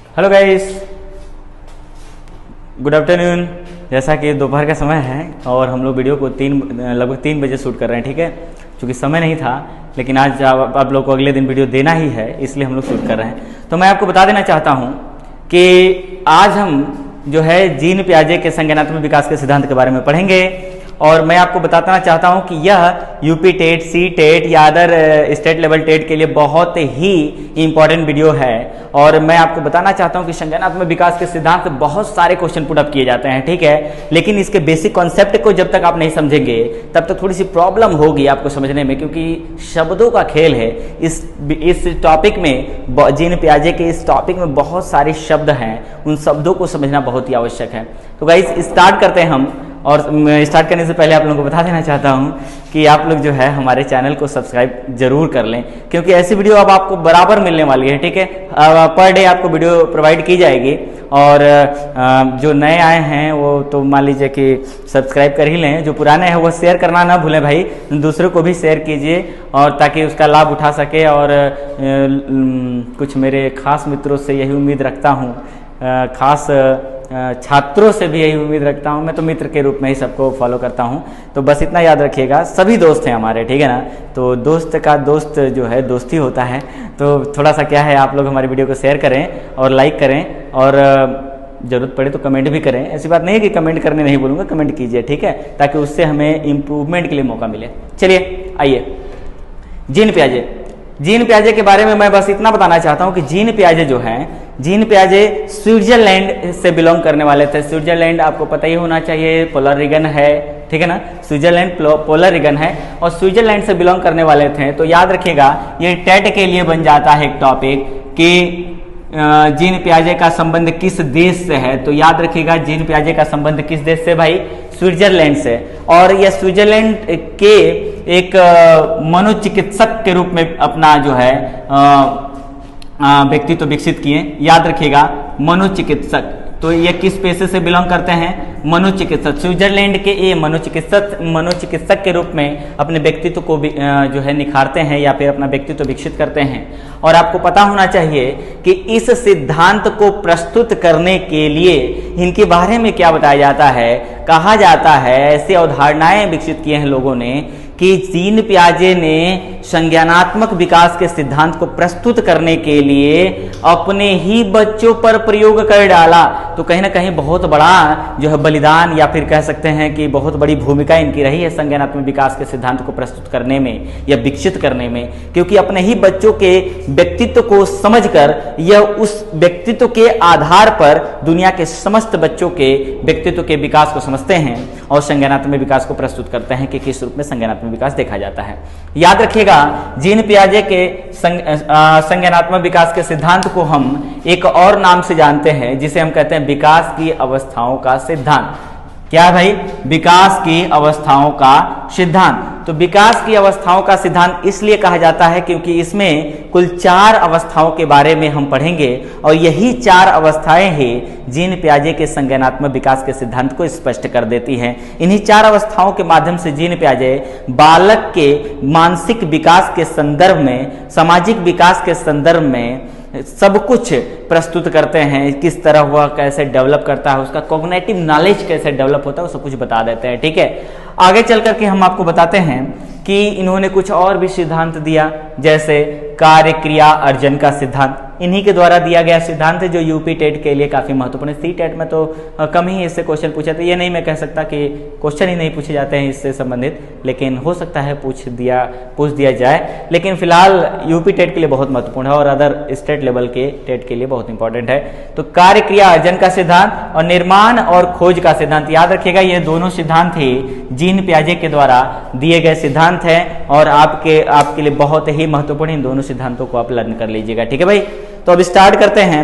Hello guys, good afternoon. जैसा कि दोपहर का समय है और हम लोग वीडियो को लगभग 3 बजे शूट कर रहे हैं। ठीक है, क्योंकि समय नहीं था, लेकिन आज आप लोग को अगले दिन वीडियो देना ही है, इसलिए हम लोग शूट कर रहे हैं। तो मैं आपको बता देना चाहता हूँ कि आज हम जो है जीन पियाजे के संज्ञानात्मक विकास के सिद्धांत के बारे में पढ़ेंगे। और मैं आपको बताना चाहता हूं कि यह यूपी टेट, सी टेट या अदर स्टेट लेवल टेट के लिए बहुत ही इंपॉर्टेंट वीडियो है। और मैं आपको बताना चाहता हूं कि संज्ञानात्मक विकास के सिद्धांत से बहुत सारे क्वेश्चन पुट अप किए जाते हैं। ठीक है, लेकिन इसके बेसिक कॉन्सेप्ट को जब तक आप नहीं समझेंगे तब तक थोड़ी सी प्रॉब्लम होगी आपको समझने में, क्योंकि शब्दों का खेल है। इस टॉपिक में, जीन पियाजे के इस टॉपिक में बहुत सारे शब्द हैं, उन शब्दों को समझना बहुत ही आवश्यक है। तो गाइस स्टार्ट करते हैं हम। और स्टार्ट करने से पहले आप लोगों को बता देना चाहता हूं कि आप लोग जो है हमारे चैनल को सब्सक्राइब जरूर कर लें, क्योंकि ऐसी वीडियो अब आपको बराबर मिलने वाली है। ठीक है, पर डे आपको वीडियो प्रोवाइड की जाएगी। और जो नए आए हैं वो तो मान लीजिए कि सब्सक्राइब कर ही लें, जो पुराने हैं वो शेयर करना ना भूलें भाई, दूसरों को भी शेयर कीजिए और ताकि उसका लाभ उठा सके। और कुछ मेरे खास मित्रों से यही उम्मीद रखता हूँ, खास छात्रों से भी यही उम्मीद रखता हूं। मैं तो मित्र के रूप में ही सबको फॉलो करता हूं, तो बस इतना याद रखिएगा, सभी दोस्त हैं हमारे, ठीक है ना। तो दोस्त का दोस्त जो है दोस्ती होता है। तो थोड़ा सा क्या है, आप लोग हमारी वीडियो को शेयर करें और लाइक करें, और ज़रूरत पड़े तो कमेंट भी करें। ऐसी बात नहीं है कि कमेंट करने नहीं बोलूँगा, कमेंट कीजिए, ठीक है, ताकि उससे हमें इम्प्रूवमेंट के लिए मौका मिले। चलिए आइए, जीन पियाजे। जीन पियाजे के बारे में मैं बस इतना बताना चाहता हूं कि जीन पियाजे जो हैं, जीन पियाजे स्विट्जरलैंड से बिलोंग करने वाले थे। स्विट्जरलैंड आपको पता ही होना चाहिए, पोलर रीजन है, ठीक है ना। स्विट्जरलैंड पोलर रीजन है और स्विट्जरलैंड से बिलोंग करने वाले थे। तो याद रखिएगा, ये टेट के लिए बन जाता है एक टॉपिक कि जीन पियाजे का संबंध किस देश से है। तो याद रखिएगा, जीन पियाजे का संबंध किस देश से भाई? स्विट्जरलैंड से। और यह स्विट्जरलैंड के एक मनोचिकित्सक के रूप में अपना जो है व्यक्तित्व विकसित किए। याद रखिएगा, मनोचिकित्सक। तो ये किस पेशे से बिलोंग करते हैं? मनोचिकित्सक। स्विट्जरलैंड के ये मनोचिकित्सक के रूप में अपने व्यक्तित्व को जो है निखारते हैं या फिर अपना व्यक्तित्व विकसित करते हैं। और आपको पता होना चाहिए कि इस सिद्धांत को प्रस्तुत करने के लिए इनके बारे में क्या बताया जाता है। कहा जाता है, ऐसे अवधारणाएं विकसित किए हैं लोगों ने कि जीन पियाजे ने संज्ञानात्मक विकास के सिद्धांत को प्रस्तुत करने के लिए अपने ही बच्चों पर प्रयोग कर डाला। तो कहीं ना कहीं बहुत बड़ा जो है बलिदान, या फिर कह सकते हैं कि बहुत बड़ी भूमिका इनकी रही है संज्ञानात्मक विकास के सिद्धांत को प्रस्तुत करने में या विकसित करने में। क्योंकि अपने ही बच्चों के व्यक्तित्व को समझकर यह उस व्यक्तित्व के आधार पर दुनिया के समस्त बच्चों के व्यक्तित्व के विकास को समझते हैं और संज्ञानात्मक विकास को प्रस्तुत करते हैं कि किस रूप में संज्ञानात्मक विकास देखा जाता है। याद रखिएगा, जीन पियाजे के संज्ञानात्मक विकास के सिद्धांत को हम एक और नाम से जानते हैं, जिसे हम कहते हैं विकास की अवस्थाओं का सिद्धांत। क्या है भाई? विकास की अवस्थाओं का सिद्धांत। तो विकास की अवस्थाओं का सिद्धांत इसलिए कहा जाता है क्योंकि इसमें कुल 4 अवस्थाओं के बारे में हम पढ़ेंगे, और यही 4 अवस्थाएं ही जीन पियाजे के संज्ञानात्मक विकास के सिद्धांत को स्पष्ट कर देती हैं। इन्हीं 4 अवस्थाओं के माध्यम से जीन पियाजे बालक के मानसिक विकास के संदर्भ में, सामाजिक विकास के संदर्भ में सब कुछ प्रस्तुत करते हैं। किस तरह वह कैसे डेवलप करता है, उसका कॉग्निटिव नॉलेज कैसे डेवलप होता है, वो सब कुछ बता देते हैं। ठीक है, आगे चल करके हम आपको बताते हैं कि इन्होंने कुछ और भी सिद्धांत दिया, जैसे कार्य क्रिया अर्जन का सिद्धांत। इन्हीं के द्वारा दिया गया सिद्धांत है, जो यूपी टेट के लिए काफी महत्वपूर्ण है। सी टेट में तो कम ही इससे क्वेश्चन पूछे थे। ये नहीं मैं कह सकता कि क्वेश्चन ही नहीं पूछे जाते हैं इससे संबंधित, लेकिन हो सकता है पूछ दिया जाए। लेकिन फिलहाल यूपी टेट के लिए बहुत महत्वपूर्ण है और अदर स्टेट लेवल के टेट के लिए बहुत इंपॉर्टेंट है। तो कार्य क्रिया अर्जन का सिद्धांत और निर्माण और खोज का सिद्धांत। याद रखिएगा, ये दोनों सिद्धांत ही जीन पियाजे के द्वारा दिए गए सिद्धांत हैं और आपके लिए बहुत ही महत्वपूर्ण। इन दोनों सिद्धांतों को आप लर्न कर लीजिएगा, ठीक है भाई। तो अब स्टार्ट करते हैं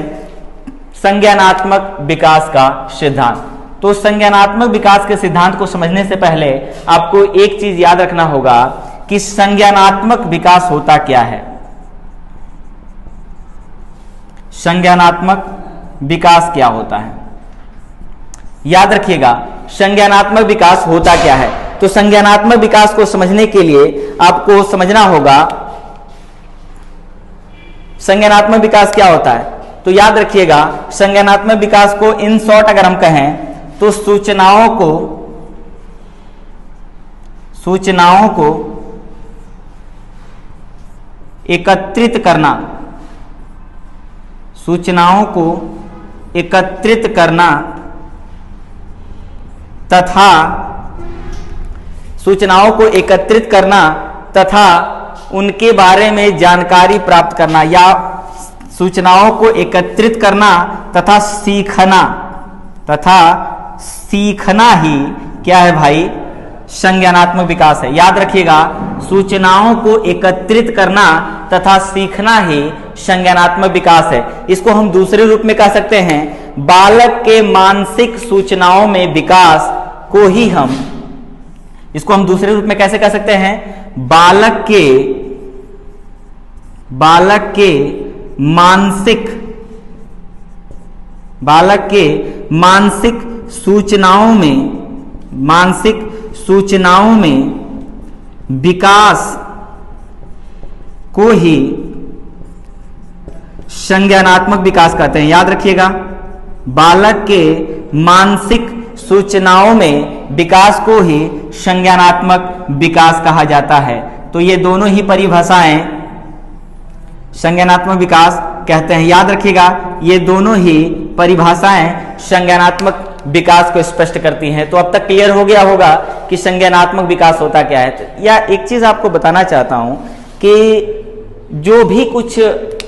संज्ञानात्मक विकास का सिद्धांत। तो संज्ञानात्मक विकास के सिद्धांत को समझने से पहले आपको एक चीज याद रखना होगा कि संज्ञानात्मक विकास होता क्या है। संज्ञानात्मक विकास क्या होता है, याद रखिएगा, संज्ञानात्मक विकास होता क्या है। तो संज्ञानात्मक विकास को समझने के लिए आपको समझना होगा संज्ञानात्मक विकास क्या होता है। तो याद रखिएगा संज्ञानात्मक विकास को इन शॉर्ट अगर हम कहें तो सूचनाओं को एकत्रित करना, सूचनाओं को एकत्रित करना तथा सूचनाओं को एकत्रित करना तथा उनके बारे में जानकारी प्राप्त करना, या सूचनाओं को एकत्रित करना तथा सीखना ही क्या है भाई, संज्ञानात्मक विकास है। याद रखिएगा सूचनाओं को एकत्रित करना तथा सीखना ही संज्ञानात्मक विकास है। इसको हम दूसरे रूप में कह सकते हैं, बालक के मानसिक सूचनाओं में विकास को ही हम, इसको हम दूसरे रूप में कैसे कह सकते हैं, बालक के मानसिक सूचनाओं में विकास को ही संज्ञानात्मक विकास कहते हैं। याद रखिएगा बालक के मानसिक सूचनाओं में विकास को ही संज्ञानात्मक विकास कहा जाता है। तो ये दोनों ही परिभाषाएं संज्ञानात्मक विकास कहते हैं। याद रखिएगा ये दोनों ही परिभाषाएं संज्ञानात्मक विकास को स्पष्ट करती हैं। तो अब तक क्लियर हो गया होगा कि संज्ञानात्मक विकास होता क्या है। या एक चीज आपको बताना चाहता हूं कि जो भी कुछ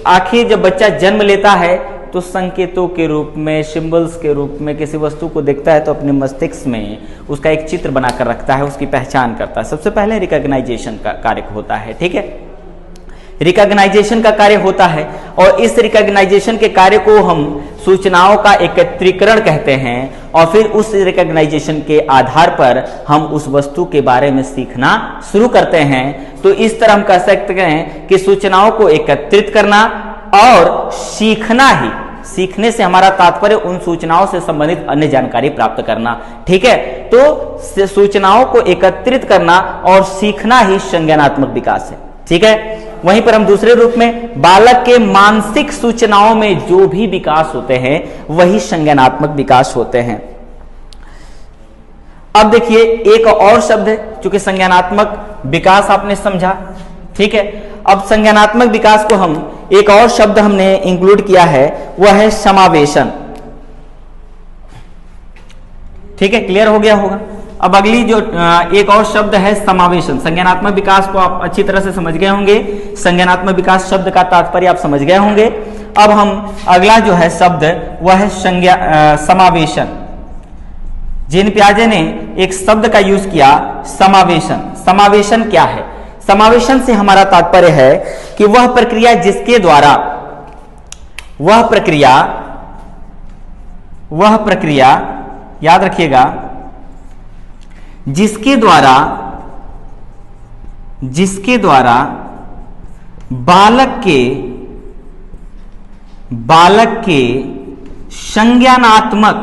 आखिर जब बच्चा जन्म लेता है तो संकेतों के रूप में, सिंबल्स के रूप में किसी वस्तु को देखता है तो अपने मस्तिष्क में उसका एक चित्र बनाकर रखता है, उसकी पहचान करता है। सबसे पहले रिकॉग्नाइजेशन का कार्य होता है, ठीक है, रिकॉग्नाइजेशन का कार्य होता है। और इस रिकॉग्नाइजेशन के कार्य को हम सूचनाओं का एकत्रीकरण कहते हैं और फिर उस रिकॉग्नाइजेशन के आधार पर हम उस वस्तु के बारे में सीखना शुरू करते हैं। तो इस तरह हम कह सकते हैं कि सूचनाओं को एकत्रित करना और सीखना ही, सीखने से हमारा तात्पर्य उन सूचनाओं से संबंधित अन्य जानकारी प्राप्त करना, ठीक है। तो सूचनाओं को एकत्रित करना और सीखना ही संज्ञानात्मक विकास है, ठीक है। वहीं पर हम दूसरे रूप में बालक के मानसिक सूचनाओं में जो भी विकास होते हैं वही संज्ञानात्मक विकास होते हैं। अब देखिए एक और शब्द है, चूंकि संज्ञानात्मक विकास आपने समझा, ठीक है। अब संज्ञानात्मक विकास को हम एक और शब्द हमने इंक्लूड किया है, वह है समावेशन, ठीक है, क्लियर हो गया होगा। अब अगली जो एक और शब्द है समावेशन। संज्ञानात्मक विकास को आप अच्छी तरह से समझ गए होंगे, संज्ञानात्मक विकास शब्द का तात्पर्य आप समझ गए होंगे। अब हम अगला जो है शब्द वह है समावेशन। जीन पियाजे ने एक शब्द का यूज किया, समावेशन। समावेशन क्या है? समावेशन से हमारा तात्पर्य है कि वह प्रक्रिया जिसके द्वारा वह प्रक्रिया याद रखिएगा, जिसके द्वारा बालक के संज्ञानात्मक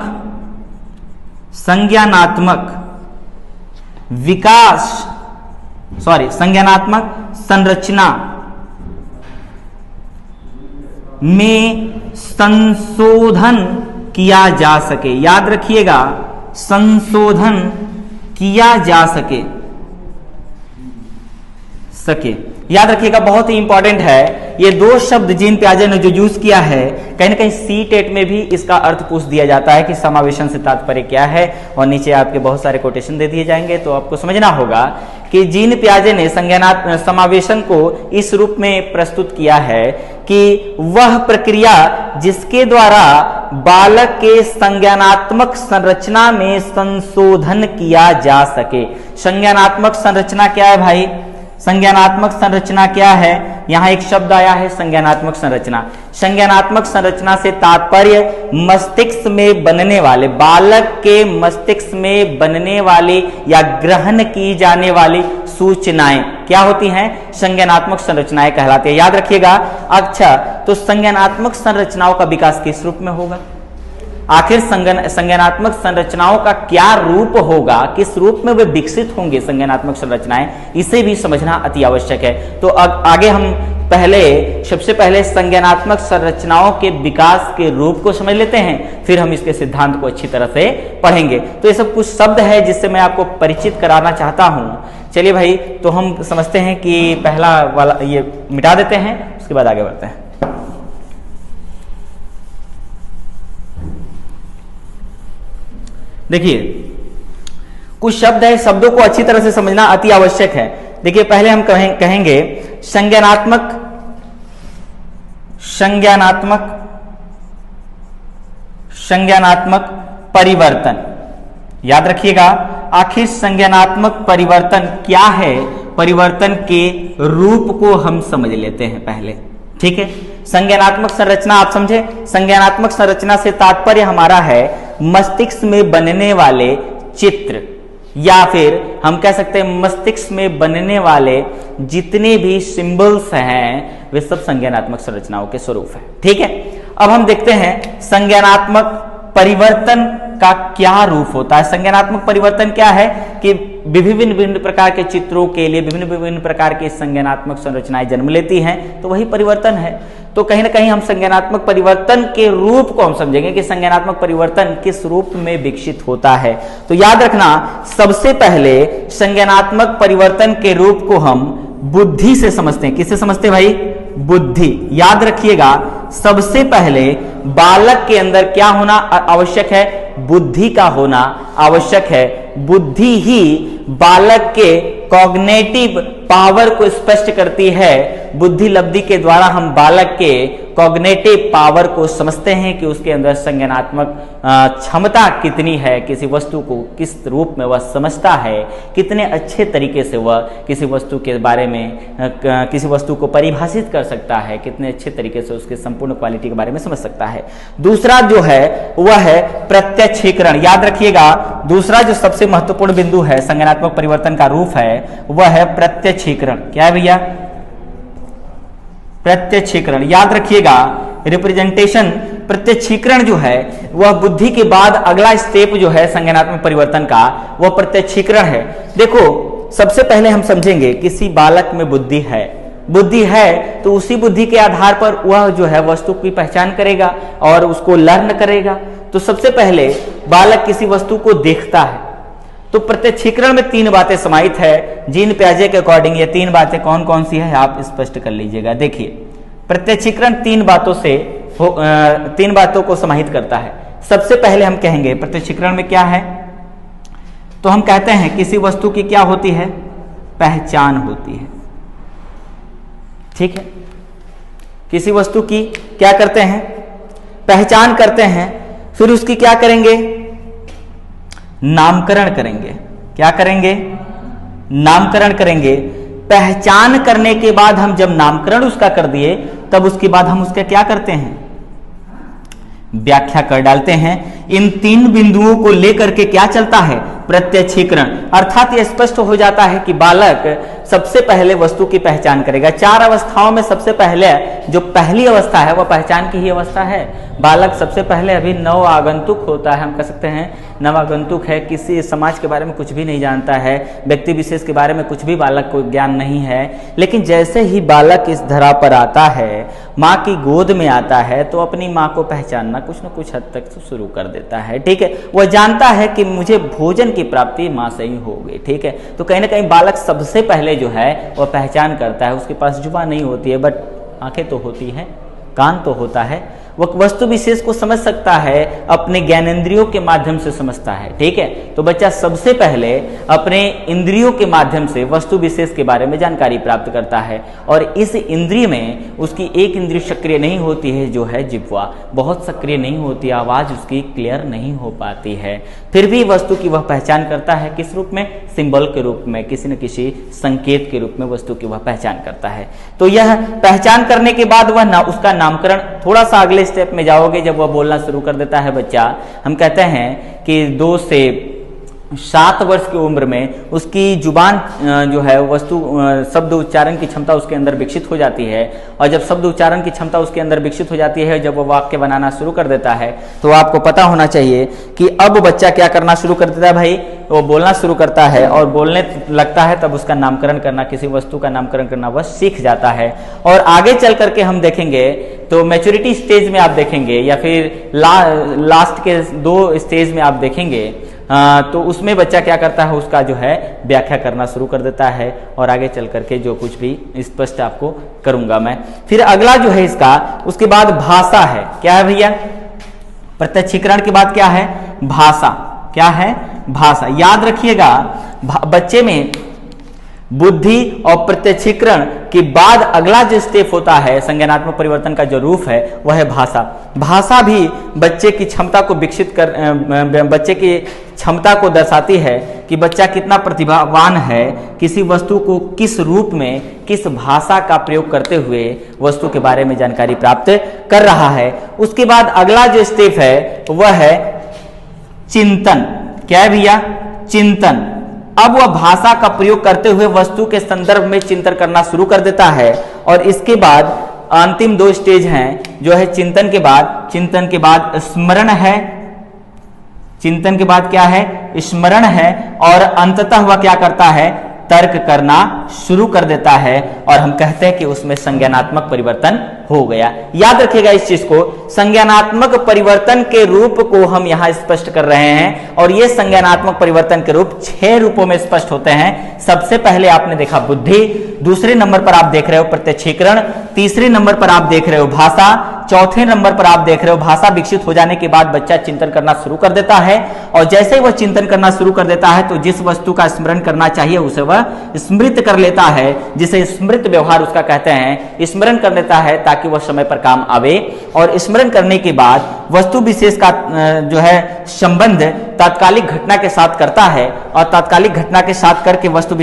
संरचना में संशोधन किया जा सके। याद रखिएगा, संशोधन किया जा सके। याद रखिएगा, बहुत ही इंपॉर्टेंट है। ये दो शब्द जीन पियाजे ने जो यूज किया है, कहीं ना कहीं सी-टेट में भी इसका अर्थ पूछ दिया जाता है कि समावेशन से तात्पर्य क्या है, और नीचे आपके बहुत सारे कोटेशन दे दिए जाएंगे। तो आपको समझना होगा कि जीन पियाजे ने समावेशन को इस रूप में प्रस्तुत किया है कि वह प्रक्रिया जिसके द्वारा बालक के संज्ञानात्मक संरचना में संशोधन किया जा सके। संज्ञानात्मक संरचना क्या है भाई? संज्ञानात्मक संरचना क्या है? यहां एक शब्द आया है संज्ञानात्मक संरचना। संज्ञानात्मक संरचना से तात्पर्य मस्तिष्क में बनने वाले, बालक के मस्तिष्क में बनने वाली या ग्रहण की जाने वाली सूचनाएं क्या होती हैं? संज्ञानात्मक संरचनाएं कहलाती है। याद रखिएगा। अच्छा, तो संज्ञानात्मक संरचनाओं का विकास किस रूप में होगा? आखिर संज्ञानात्मक संरचनाओं का क्या रूप होगा, किस रूप में वे विकसित होंगे संज्ञानात्मक संरचनाएं, इसे भी समझना अति आवश्यक है। तो आगे हम सबसे पहले संज्ञानात्मक संरचनाओं के विकास के रूप को समझ लेते हैं, फिर हम इसके सिद्धांत को अच्छी तरह से पढ़ेंगे। तो ये सब कुछ शब्द है जिससे मैं आपको परिचित कराना चाहता हूं। चलिए भाई, तो हम समझते हैं कि पहला वाला ये मिटा देते हैं, उसके बाद आगे बढ़ते हैं। देखिए, कुछ शब्द है, शब्दों को अच्छी तरह से समझना अति आवश्यक है। देखिए, पहले हम कहेंगे संज्ञानात्मक परिवर्तन। याद रखिएगा, आखिर संज्ञानात्मक परिवर्तन क्या है, परिवर्तन के रूप को हम समझ लेते हैं पहले, ठीक है। संज्ञानात्मक संरचना आप समझे, संज्ञानात्मक संरचना से तात्पर्य हमारा है मस्तिष्क में बनने वाले चित्र, या फिर हम कह सकते हैं मस्तिष्क में बनने वाले जितने भी सिंबल्स हैं वे सब संज्ञानात्मक संरचनाओं के स्वरूप है, ठीक है। अब हम देखते हैं संज्ञानात्मक परिवर्तन का क्या रूप होता है। संज्ञानात्मक परिवर्तन क्या है कि विभिन्न प्रकार के चित्रों के लिए विभिन्न प्रकार की संज्ञानात्मक संरचनाएं जन्म लेती हैं, तो वही परिवर्तन है। तो कहीं ना कहीं हम संज्ञानात्मक परिवर्तन के रूप को हम समझेंगे कि संज्ञानात्मक परिवर्तन किस रूप में विकसित होता है। तो याद रखना, सबसे पहले संज्ञानात्मक परिवर्तन के रूप को हम बुद्धि से समझते हैं। किससे समझते हैं भाई? बुद्धि। याद रखिएगा, सबसे पहले बालक के अंदर क्या होना आवश्यक है? बुद्धि का होना आवश्यक है। बुद्धि ही बालक के कॉग्निटिव पावर को स्पष्ट करती है। बुद्धि लब्धि के द्वारा हम बालक के कॉग्निटिव पावर को समझते हैं कि उसके अंदर संज्ञानात्मक क्षमता कितनी है, किसी वस्तु को किस रूप में वह समझता है, कितने अच्छे तरीके से वह किसी वस्तु के बारे में किसी वस्तु को परिभाषित कर सकता है, कितने अच्छे तरीके से उसके संपूर्ण क्वालिटी के बारे में समझ सकता है। दूसरा जो है वह है प्रत्यक्षीकरण। याद रखिएगा, दूसरा जो सबसे महत्वपूर्ण बिंदु है संज्ञानात्मक परिवर्तन का रूप है वह है प्रत्यक्षीकरण। क्या है भैया? प्रत्यक्षीकरण। याद रखिएगा, रिप्रेजेंटेशन, प्रत्यक्षीकरण जो है वह बुद्धि के बाद अगला स्टेप जो है संज्ञानात्मक परिवर्तन का वह प्रत्यक्षीकरण है। देखो, सबसे पहले हम समझेंगे किसी बालक में बुद्धि है तो उसी बुद्धि के आधार पर वह जो है वस्तु की पहचान करेगा और उसको लर्न करेगा। तो सबसे पहले बालक किसी वस्तु को देखता है। तो प्रत्यक्षीकरण में 3 बातें समाहित है। जीन पियाजे के अकॉर्डिंग ये 3 बातें कौन कौन सी है आप स्पष्ट कर लीजिएगा। देखिए, प्रत्यक्षीकरण 3 बातों को समाहित करता है। सबसे पहले हम कहेंगे प्रत्यक्षीकरण में क्या है, तो हम कहते हैं किसी वस्तु की क्या होती है? पहचान होती है, ठीक है। किसी वस्तु की क्या करते हैं? पहचान करते हैं। फिर उसकी क्या करेंगे? नामकरण करेंगे। क्या करेंगे? नामकरण करेंगे। पहचान करने के बाद हम जब नामकरण उसका कर दिए तब उसके बाद हम उसका क्या करते हैं? व्याख्या कर डालते हैं। इन 3 बिंदुओं को लेकर के क्या चलता है? प्रत्यक्षीकरण। अर्थात यह स्पष्ट हो जाता है कि बालक सबसे पहले वस्तु की पहचान करेगा। 4 अवस्थाओं में सबसे पहले जो पहली अवस्था है वह पहचान की ही अवस्था है। बालक सबसे पहले अभी नव आगंतुक होता है, हम कह सकते हैं नव आगंतुक है, किसी समाज के बारे में कुछ भी नहीं जानता है, व्यक्ति विशेष के बारे में कुछ भी बालक को ज्ञान नहीं है। लेकिन जैसे ही बालक इस धरा पर आता है, माँ की गोद में आता है, तो अपनी माँ को पहचानना कुछ न कुछ हद तक शुरू कर देता है, ठीक है। वह जानता है कि मुझे भोजन की प्राप्ति माँ से ही होगी, ठीक है। तो कहीं ना कहीं बालक सबसे पहले जो है वह पहचान करता है। उसके पास जुबान नहीं होती है, बट आंखें तो होती हैं, कान तो होता है। वह वस्तु विशेष को समझ सकता है, अपने ज्ञानेंद्रियों के माध्यम से समझता है, ठीक है। तो बच्चा सबसे पहले अपने इंद्रियों के माध्यम से वस्तु विशेष के बारे में जानकारी प्राप्त करता है। और इस इंद्रिय में उसकी एक इंद्रिय सक्रिय नहीं होती है, जो है जिह्वा, बहुत सक्रिय नहीं होती, आवाज उसकी क्लियर नहीं हो पाती है। फिर भी वस्तु की वह पहचान करता है। किस रूप में? सिंबल के रूप में, किसी न किसी संकेत के रूप में वस्तु की वह पहचान करता है। तो यह पहचान करने के बाद वह उसका नामकरण, थोड़ा सा अगले स्टेप में जाओगे जब वह बोलना शुरू कर देता है बच्चा, हम कहते हैं कि 2 से 7 वर्ष की उम्र में उसकी जुबान जो है वस्तु शब्द उच्चारण की क्षमता उसके अंदर विकसित हो जाती है। और जब शब्द उच्चारण की क्षमता उसके अंदर विकसित हो जाती है, जब वो वाक्य बनाना शुरू कर देता है, तो आपको पता होना चाहिए कि अब बच्चा क्या करना शुरू कर देता है भाई, वो बोलना शुरू करता है और बोलने लगता है, तब उसका नामकरण करना, किसी वस्तु का नामकरण करना वह सीख जाता है। और आगे चल करके हम देखेंगे तो मैच्योरिटी स्टेज में आप देखेंगे या फिर लास्ट के 2 स्टेज में आप देखेंगे तो उसमें बच्चा क्या करता है, उसका जो है व्याख्या करना शुरू कर देता है। और आगे चल करके जो कुछ भी स्पष्ट आपको करूंगा मैं। फिर अगला जो है इसका, उसके बाद भाषा है। क्या है भैया, प्रत्यक्षीकरण के बाद क्या है, भाषा। क्या है, भाषा। याद रखिएगा, बच्चे में बुद्धि और प्रत्यक्षीकरण के बाद अगला जो स्टेप होता है संज्ञानात्मक परिवर्तन का जो रूप है वह है भाषा। भाषा भी बच्चे की क्षमता को विकसित कर बच्चे की क्षमता को दर्शाती है कि बच्चा कितना प्रतिभावान है, किसी वस्तु को किस रूप में, किस भाषा का प्रयोग करते हुए वस्तु के बारे में जानकारी प्राप्त कर रहा है। उसके बाद अगला जो स्टेप है वह है चिंतन। क्या है भैया, चिंतन। अब वह भाषा का प्रयोग करते हुए वस्तु के संदर्भ में चिंतन करना शुरू कर देता है। और इसके बाद अंतिम 2 स्टेज हैं जो है चिंतन के बाद स्मरण है। चिंतन के बाद क्या है, स्मरण है। और अंततः वह क्या करता है, तर्क करना शुरू कर देता है। और हम कहते हैं कि उसमें संज्ञानात्मक परिवर्तन हो गया। याद रखिएगा इस चीज को, संज्ञानात्मक परिवर्तन के रूप को हम यहां स्पष्ट कर रहे हैं। और ये संज्ञानात्मक परिवर्तन के रूप 6 रूपों में स्पष्ट होते हैं। सबसे पहले आपने देखा बुद्धि, दूसरे नंबर पर आप देख रहे हो प्रत्यक्षीकरण, तीसरे नंबर पर आप देख रहे हो भाषा, चौथे नंबर पर आप देख रहे हो भाषा विकसित हो जाने के बाद बच्चा चिंतन करना शुरू कर देता है। और जैसे ही वह चिंतन करना शुरू कर देता है तो जिस वस्तु का स्मरण करना चाहिए उसे वह स्मृत कर लेता है, जिसे स्मृत व्यवहार उसका कहते हैं। स्मरण कर लेता है ताकि वह समय पर काम आवे। और स्मरण करने के बाद वस्तु विशेष का जो है संबंध तात्कालिक घटना के साथ करता है। और तात्कालिक घटना के साथ करके वस्तु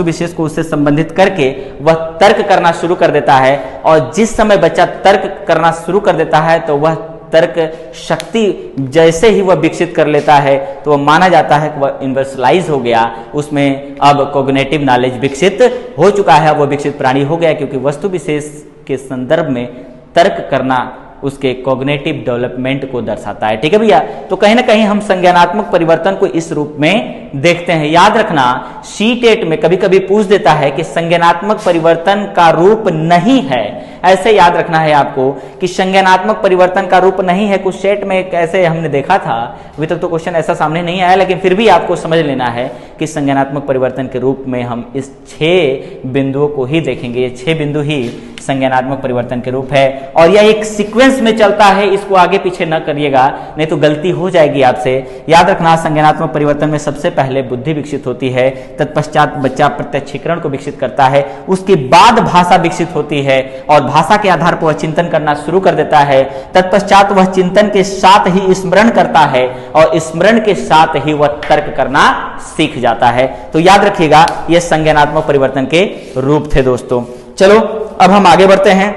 विशेष को उससे संबंधित करके वह तर्क करना शुरू कर देता है। और जिस समय बच्चा तर्क करना शुरू कर देता है तो वह तर्क शक्ति जैसे ही वह विकसित कर लेता है तो वह माना जाता है कि वह यूनिवर्सलाइज हो गया, उसमें अब कॉग्निटिव नॉलेज विकसित हो चुका है, वह विकसित प्राणी हो गया। क्योंकि वस्तु विशेष के संदर्भ में तर्क करना उसके कॉग्निटिव डेवलपमेंट को दर्शाता है। ठीक है भैया, तो कहीं ना कहीं हम संज्ञानात्मक परिवर्तन को इस रूप में देखते हैं। याद रखना, सीटेट में कभी कभी पूछ देता है कि संज्ञानात्मक परिवर्तन का रूप नहीं है, ऐसे याद रखना है आपको कि संज्ञानात्मक परिवर्तन का रूप नहीं है। कुछ सेट में कैसे हमने देखा था, अभी तक तो क्वेश्चन ऐसा सामने नहीं आया, लेकिन फिर भी आपको समझ लेना है कि संज्ञानात्मक परिवर्तन के रूप में हम इस 6 बिंदुओं को ही देखेंगे। ये 6 बिंदु ही संज्ञानात्मक परिवर्तन के रूप है। और यह एक सीक्वेंस में चलता है, इसको आगे पीछे न करिएगा नहीं तो गलती हो जाएगी आपसे। याद रखना, संज्ञानात्मक परिवर्तन में सबसे पहले बुद्धि विकसित होती है, तत्पश्चात बच्चा प्रत्यक्षीकरण को विकसित करता है, उसके बाद भाषा विकसित होती है और भाषा के आधार पर वह चिंतन करना शुरू कर देता है। तत्पश्चात वह चिंतन के साथ ही स्मरण करता है और स्मरण के साथ ही वह तर्क करना सीख जाता है। तो याद रखिएगा, यह संज्ञानात्मक परिवर्तन के रूप थे दोस्तों। चलो अब हम आगे बढ़ते हैं,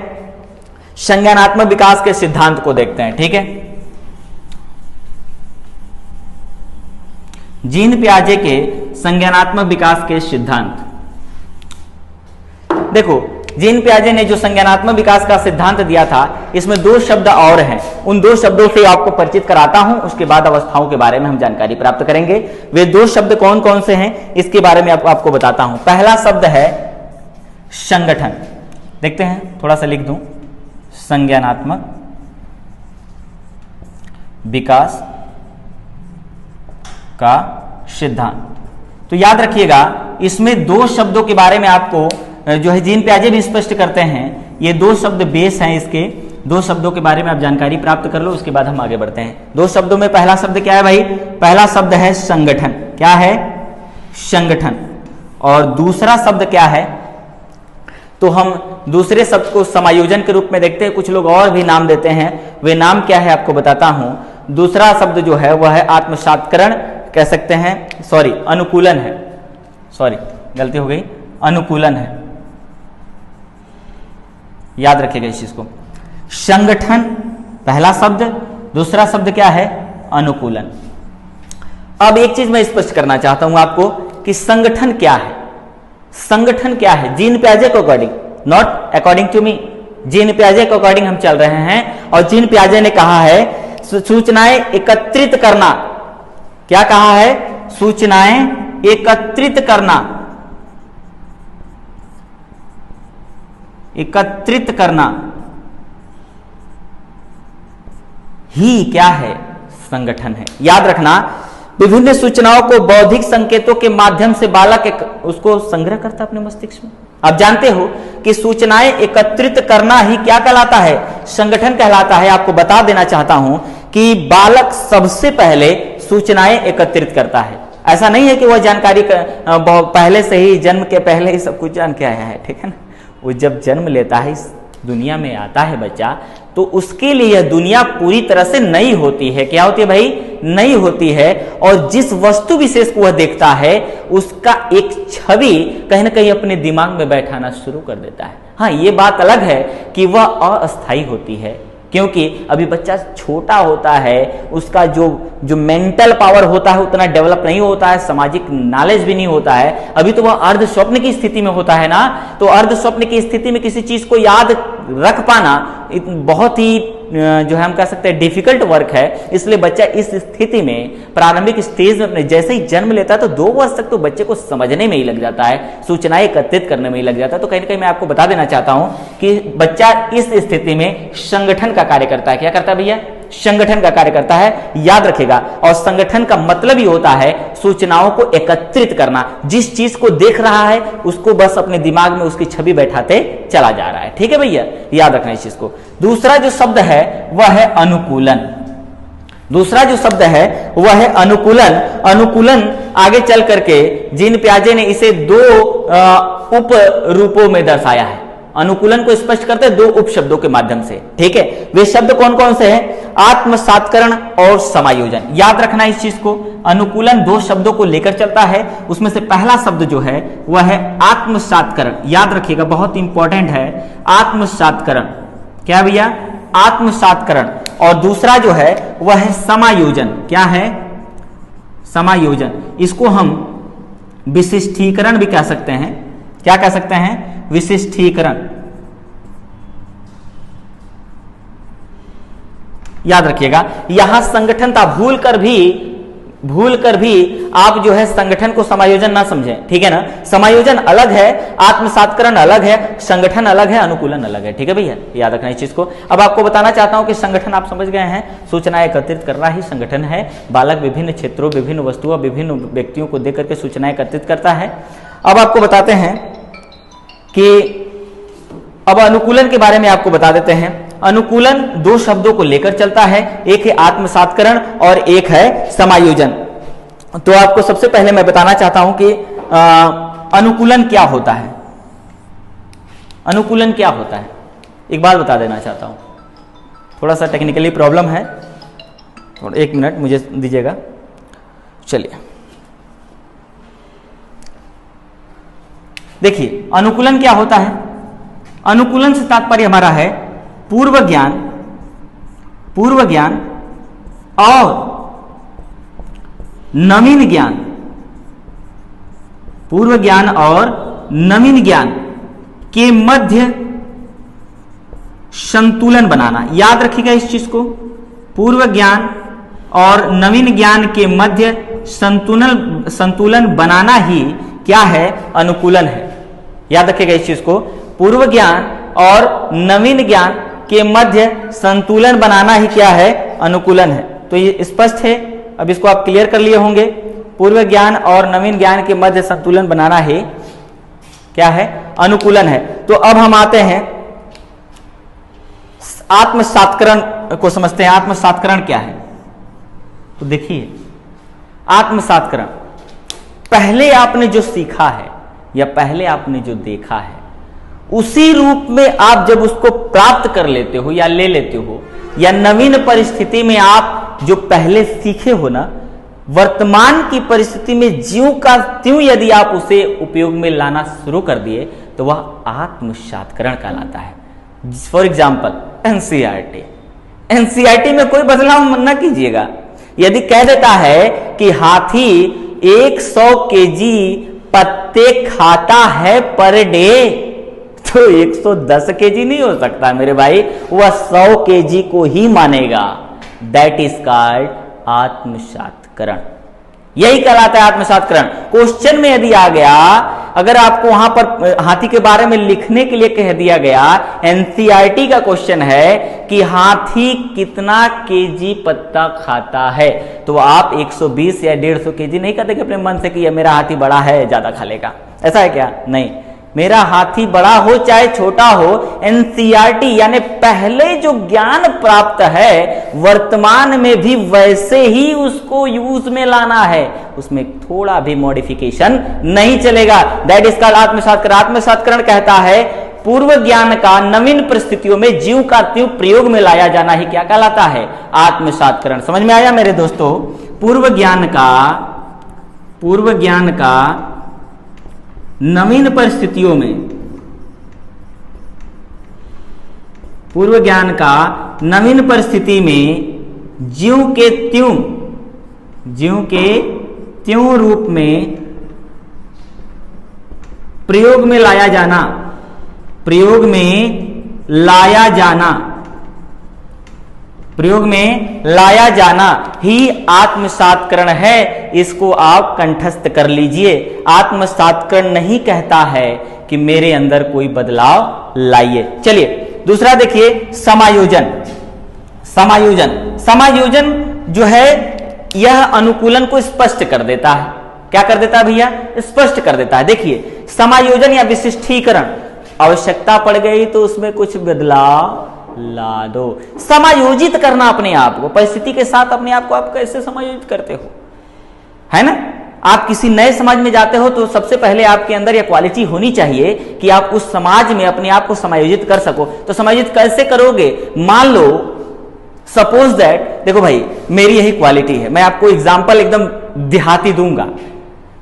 संज्ञानात्मक विकास के सिद्धांत को देखते हैं। ठीक है, जीन पियाजे के संज्ञानात्मक विकास के सिद्धांत। देखो, जीन पियाजे ने जो संज्ञानात्मक विकास का सिद्धांत दिया था, इसमें 2 शब्द और हैं। उन 2 शब्दों से आपको परिचित कराता हूं, उसके बाद अवस्थाओं के बारे में हम जानकारी प्राप्त करेंगे। वे 2 शब्द कौन कौन से हैं इसके बारे में आपको बताता हूं। पहला शब्द है संगठन। देखते हैं, थोड़ा सा लिख दूं, संज्ञानात्मक विकास का सिद्धांत। तो याद रखिएगा, इसमें 2 शब्दों के बारे में आपको जो है जीन पियाजे भी स्पष्ट करते हैं। ये 2 शब्द बेस हैं, इसके 2 शब्दों के बारे में आप जानकारी प्राप्त कर लो, उसके बाद हम आगे बढ़ते हैं। 2 शब्दों में पहला शब्द क्या है भाई? पहला शब्द है संगठन। क्या है? संगठन। और दूसरा शब्द क्या है? तो हम दूसरे शब्द को समायोजन के रूप में देखते हैं, कुछ लोग और भी नाम देते हैं। वे नाम क्या है आपको बताता हूं। दूसरा शब्द जो है वह है आत्मसात्करण, कह सकते हैं, सॉरी अनुकूलन है, सॉरी गलती हो गई, अनुकूलन है। याद रखिएगा इस चीज को। संगठन पहला शब्द, दूसरा शब्द क्या है? अनुकूलन। अब एक चीज मैं स्पष्ट करना चाहता हूं आपको कि संगठन क्या है। संगठन क्या है जीन पियाजे के according, not according to me, Jean पियाजे के अकॉर्डिंग हम चल रहे हैं। और जीन पियाजे ने कहा है सूचनाएं एकत्रित करना। क्या कहा है? सूचनाएं एकत्रित करना। एकत्रित करना ही क्या है? संगठन है। याद रखना, विभिन्न सूचनाओं को बौद्धिक संकेतों के माध्यम से बालक उसको संग्रह करता है अपने मस्तिष्क में। आप जानते हो कि सूचनाएं एकत्रित करना ही क्या कहलाता है? संगठन कहलाता है। आपको बता देना चाहता हूं कि बालक सबसे पहले सूचनाएं एकत्रित करता है। ऐसा नहीं है कि वह जानकारी पहले से ही, जन्म के पहले ही सब कुछ जान के आया है, ठीक है ना। वो जब जन्म लेता है, इस दुनिया में आता है बच्चा, तो उसके लिए यह दुनिया पूरी तरह से नई होती है। क्या होती है भाई? नई होती है। और जिस वस्तु विशेष को वह देखता है, उसका एक छवि कहीं ना कहीं अपने दिमाग में बैठाना शुरू कर देता है। हाँ, ये बात अलग है कि वह अस्थायी होती है, क्योंकि अभी बच्चा छोटा होता है, उसका जो मेंटल पावर होता है उतना डेवलप नहीं होता है, सामाजिक नॉलेज भी नहीं होता है। अभी तो वह अर्ध स्वप्न की स्थिति में होता है ना। तो अर्ध स्वप्न की स्थिति में किसी चीज को याद रख पाना बहुत ही जो है हम कह सकते हैं डिफिकल्ट वर्क है। इसलिए बच्चा इस स्थिति में, प्रारंभिक स्टेज में अपने जैसे ही जन्म लेता है, तो 2 वर्ष तक तो बच्चे को समझने में ही लग जाता है, सूचनाएं एकत्रित करने में ही लग जाता है। तो कहीं ना कहीं मैं आपको बता देना चाहता हूं कि बच्चा इस स्थिति में संगठन का कार्य करता है। क्या करता है भैया? संगठन का कार्य करता है। याद रखेगा। और संगठन का मतलब ही होता है सूचनाओं को एकत्रित करना। जिस चीज को देख रहा है उसको बस अपने दिमाग में उसकी छवि बैठाते चला जा रहा है। ठीक है भैया, याद रखना इस चीज को। दूसरा जो शब्द है वह है अनुकूलन। दूसरा जो शब्द है वह है अनुकूलन। अनुकूलन आगे चल करके जीन पियाजे ने इसे 2 उप रूपों में दर्शाया है। अनुकूलन को स्पष्ट करते हैं 2 उपशब्दों के माध्यम से। ठीक है, वे शब्द कौन कौन से हैं? आत्मसात्करण और समायोजन। याद रखना इस चीज को। अनुकूलन 2 शब्दों को लेकर चलता है। उसमें से पहला शब्द जो है वह है आत्मसात्करण। याद रखिएगा, बहुत इंपॉर्टेंट है आत्मसात्करण। क्या भैया? आत्मसात्करण। और दूसरा जो है वह है समायोजन। क्या है? समायोजन। इसको हम विशिष्टीकरण भी कह सकते हैं। क्या कह सकते हैं? विशिष्टीकरण। याद रखिएगा, यहां संगठन था। भूल कर भी आप जो है संगठन को समायोजन ना समझें। ठीक है ना। समायोजन अलग है, आत्मसात्करण अलग है, संगठन अलग है, अनुकूलन अलग है। ठीक है भैया, याद रखना इस चीज को। अब आपको बताना चाहता हूं कि संगठन आप समझ गए हैं, सूचनाएं एकत्रित कर रहा ही संगठन है। बालक विभिन्न क्षेत्रों, विभिन्न वस्तुओं, विभिन्न व्यक्तियों को देख करके सूचनाएं एकत्रित करता है। अब आपको बताते हैं कि अब अनुकूलन के बारे में आपको बता देते हैं। अनुकूलन 2 शब्दों को लेकर चलता है, एक है आत्मसात्करण और एक है समायोजन। तो आपको सबसे पहले मैं बताना चाहता हूं कि अनुकूलन क्या होता है। अनुकूलन क्या होता है एक बात बता देना चाहता हूं। थोड़ा सा टेक्निकली प्रॉब्लम है, थोड़ा 1 मिनट मुझे दीजिएगा। चलिए देखिए, अनुकूलन क्या होता है। अनुकूलन से तात्पर्य हमारा है पूर्व ज्ञान और नवीन ज्ञान। पूर्व ज्ञान और नवीन ज्ञान के मध्य संतुलन बनाना। याद रखिएगा इस चीज को। पूर्व ज्ञान और नवीन ज्ञान के मध्य संतुलन बनाना ही क्या है? अनुकूलन है। याद रखिएगा इस चीज को। पूर्व ज्ञान और नवीन ज्ञान के मध्य संतुलन बनाना ही क्या है? अनुकूलन है। तो ये स्पष्ट है, अब इसको आप क्लियर कर लिए होंगे। पूर्व ज्ञान और नवीन ज्ञान के मध्य संतुलन बनाना ही क्या है? अनुकूलन है। तो अब हम आते हैं आत्मसात्करण को समझते हैं। आत्मसात्करण क्या है? तो देखिए, आत्मसात्करण पहले आपने जो सीखा है या पहले आपने जो देखा है उसी रूप में आप जब उसको प्राप्त कर लेते हो या ले लेते हो, या नवीन परिस्थिति में आप जो पहले सीखे हो ना, वर्तमान की परिस्थिति में ज्यों का त्यों यदि आप उसे उपयोग में लाना शुरू कर दिए तो वह आत्मसात्करण कहलाता है। फॉर एग्जाम्पल एनसीईआरटी में कोई बदलाव न कीजिएगा। यदि कह देता है कि हाथी 100 केजी पत्ते खाता है पर डे, तो 110 केजी नहीं हो सकता मेरे भाई, वह 100 केजी को ही मानेगा। दैट इज कॉल्ड आत्मसात्करण। यही कहलाता है आत्मसात्करण। क्वेश्चन में यदि आ गया, अगर आपको वहां पर हाथी के बारे में लिखने के लिए कह दिया गया, एनसीईआरटी का क्वेश्चन है कि हाथी कितना केजी पत्ता खाता है, तो आप 120 या 150 केजी नहीं कहते कि अपने मन से कि मेरा हाथी बड़ा है ज्यादा खा लेगा, ऐसा है क्या? नहीं, मेरा हाथी बड़ा हो चाहे छोटा हो, एनसीईआरटी यानी पहले जो ज्ञान प्राप्त है वर्तमान में भी वैसे ही उसको यूज में लाना है, उसमें थोड़ा भी मॉडिफिकेशन नहीं चलेगा। दैट इज कॉल्ड आत्मसात्करण। आत्मसात्करण कहता है पूर्व ज्ञान का नवीन परिस्थितियों में ज्यों का त्यों प्रयोग में लाया जाना ही क्या कहलाता है? आत्मसात्करण। समझ में आया मेरे दोस्तों? पूर्व ज्ञान का नवीन परिस्थितियों में, पूर्व ज्ञान का नवीन परिस्थिति में ज्यों के त्यों रूप में प्रयोग में लाया जाना ही आत्मसात्करण है। इसको आप कंठस्थ कर लीजिए। आत्मसात्करण नहीं कहता है कि मेरे अंदर कोई बदलाव लाइए। चलिए दूसरा देखिए, समायोजन जो है यह अनुकूलन को स्पष्ट कर देता है। क्या कर देता है भैया? स्पष्ट कर देता है। देखिए समायोजन या विशिष्टीकरण, आवश्यकता पड़ गई तो उसमें कुछ बदलाव ला दो। समायोजित करना अपने आप को, परिस्थिति के साथ अपने आप को आप कैसे समायोजित करते हो, है ना? आप किसी नए समाज में जाते हो तो सबसे पहले आपके अंदर यह क्वालिटी होनी चाहिए कि आप उस समाज में अपने आप को समायोजित कर सको। तो समायोजित कैसे करोगे? मान लो सपोज दैट, देखो भाई मेरी यही क्वालिटी है, मैं आपको एग्जांपल एकदम देहाती दूंगा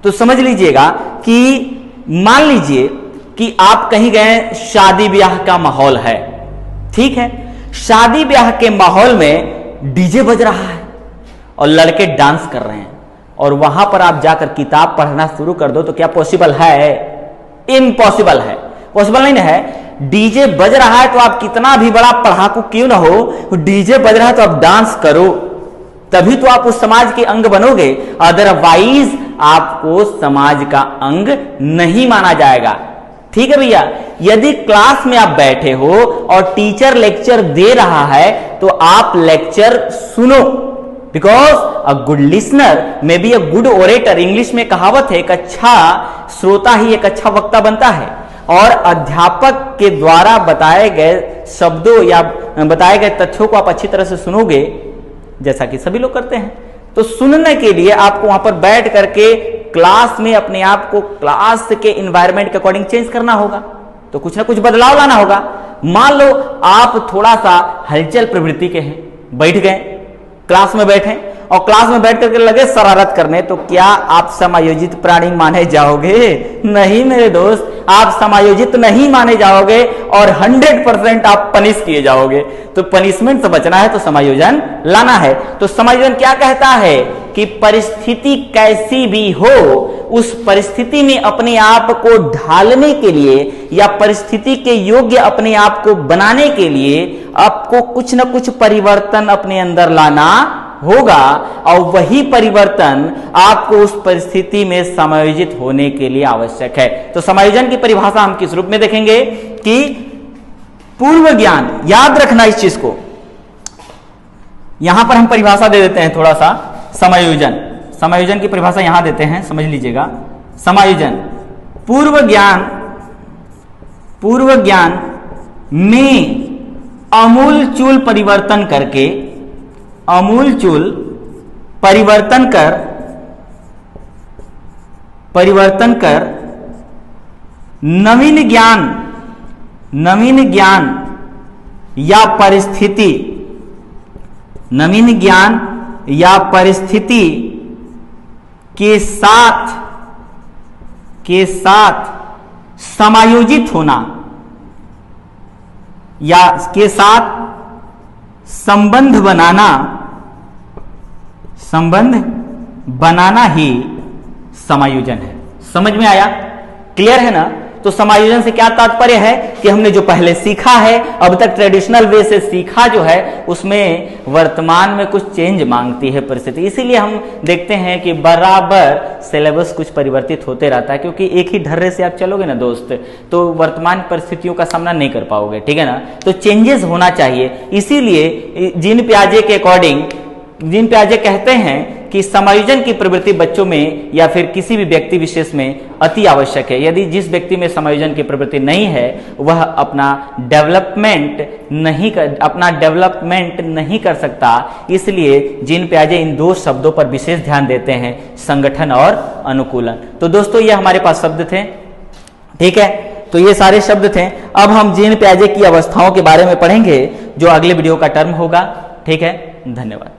तो समझ लीजिएगा कि मान लीजिए कि आप कहीं गए, शादी ब्याह का माहौल है, ठीक है, शादी ब्याह के माहौल में डीजे बज रहा है और लड़के डांस कर रहे हैं, और वहां पर आप जाकर किताब पढ़ना शुरू कर दो तो क्या पॉसिबल है? इम्पॉसिबल है, पॉसिबल नहीं है। डीजे बज रहा है तो आप कितना भी बड़ा पढ़ाकू क्यों ना हो, डीजे बज रहा है तो आप डांस करो, तभी तो आप उस समाज के अंग बनोगे, अदरवाइज आपको समाज का अंग नहीं माना जाएगा। ठीक है भैया? यदि क्लास में आप बैठे हो और टीचर लेक्चर दे रहा है तो आप लेक्चर सुनो, because a good listener may be a good orator. English में कहावत है, एक अच्छा श्रोता ही एक अच्छा वक्ता बनता है। और अध्यापक के द्वारा बताए गए शब्दों या बताए गए तथ्यों को आप अच्छी तरह से सुनोगे, जैसा कि सभी लोग करते हैं। तो सुनने के लिए आपको वहां पर बैठ करके क्लास में अपने आप को क्लास के एनवायरनमेंट के अकॉर्डिंग चेंज करना होगा, तो कुछ ना कुछ बदलाव लाना होगा। मान लो आप थोड़ा सा हलचल प्रवृत्ति के हैं, बैठ गए क्लास में, बैठे और क्लास में बैठ करके लगे शरारत करने, तो क्या आप समायोजित प्राणी माने जाओगे? नहीं मेरे दोस्त, आप समायोजित नहीं माने जाओगे और 100% आप पनिश किए जाओगे। तो पनिशमेंट से बचना है तो समायोजन लाना है। तो समायोजन क्या कहता है कि परिस्थिति कैसी भी हो, उस परिस्थिति में अपने आप को ढालने के लिए या परिस्थिति के योग्य अपने आप को बनाने के लिए आपको कुछ ना कुछ परिवर्तन अपने अंदर लाना होगा, और वही परिवर्तन आपको उस परिस्थिति में समायोजित होने के लिए आवश्यक है। तो समायोजन की परिभाषा हम किस रूप में देखेंगे कि पूर्व ज्ञान, याद रखना इस चीज को, यहां पर हम परिभाषा दे देते हैं थोड़ा सा। समायोजन की परिभाषा यहां देते हैं, समझ लीजिएगा। समायोजन पूर्व ज्ञान में आमूलचूल परिवर्तन कर नवीन ज्ञान या परिस्थिति के साथ समायोजित होना या के साथ संबंध बनाना ही समायोजन है। समझ में आया? क्लियर है ना? तो समायोजन से क्या तात्पर्य है कि हमने जो पहले सीखा है, अब तक ट्रेडिशनल वे से सीखा जो है, उसमें वर्तमान में कुछ चेंज मांगती है परिस्थिति। इसीलिए हम देखते हैं कि बराबर सिलेबस कुछ परिवर्तित होते रहता है, क्योंकि एक ही ढर्रे से आप चलोगे ना दोस्त, तो वर्तमान परिस्थितियों का सामना नहीं कर पाओगे, ठीक है ना? तो चेंजेस होना चाहिए। इसीलिए जीन पियाजे के अकॉर्डिंग, जीन पियाजे कहते हैं कि समायोजन की प्रवृत्ति बच्चों में या फिर किसी भी व्यक्ति विशेष में अति आवश्यक है। यदि जिस व्यक्ति में समायोजन की प्रवृत्ति नहीं है, वह अपना डेवलपमेंट नहीं कर सकता। इसलिए जीन पियाजे इन दो शब्दों पर विशेष ध्यान देते हैं, संगठन और अनुकूलन। तो दोस्तों ये हमारे पास शब्द थे, ठीक है? तो ये सारे शब्द थे। अब हम जीन पियाजे की अवस्थाओं के बारे में पढ़ेंगे, जो अगले वीडियो का टर्म होगा, ठीक है? धन्यवाद।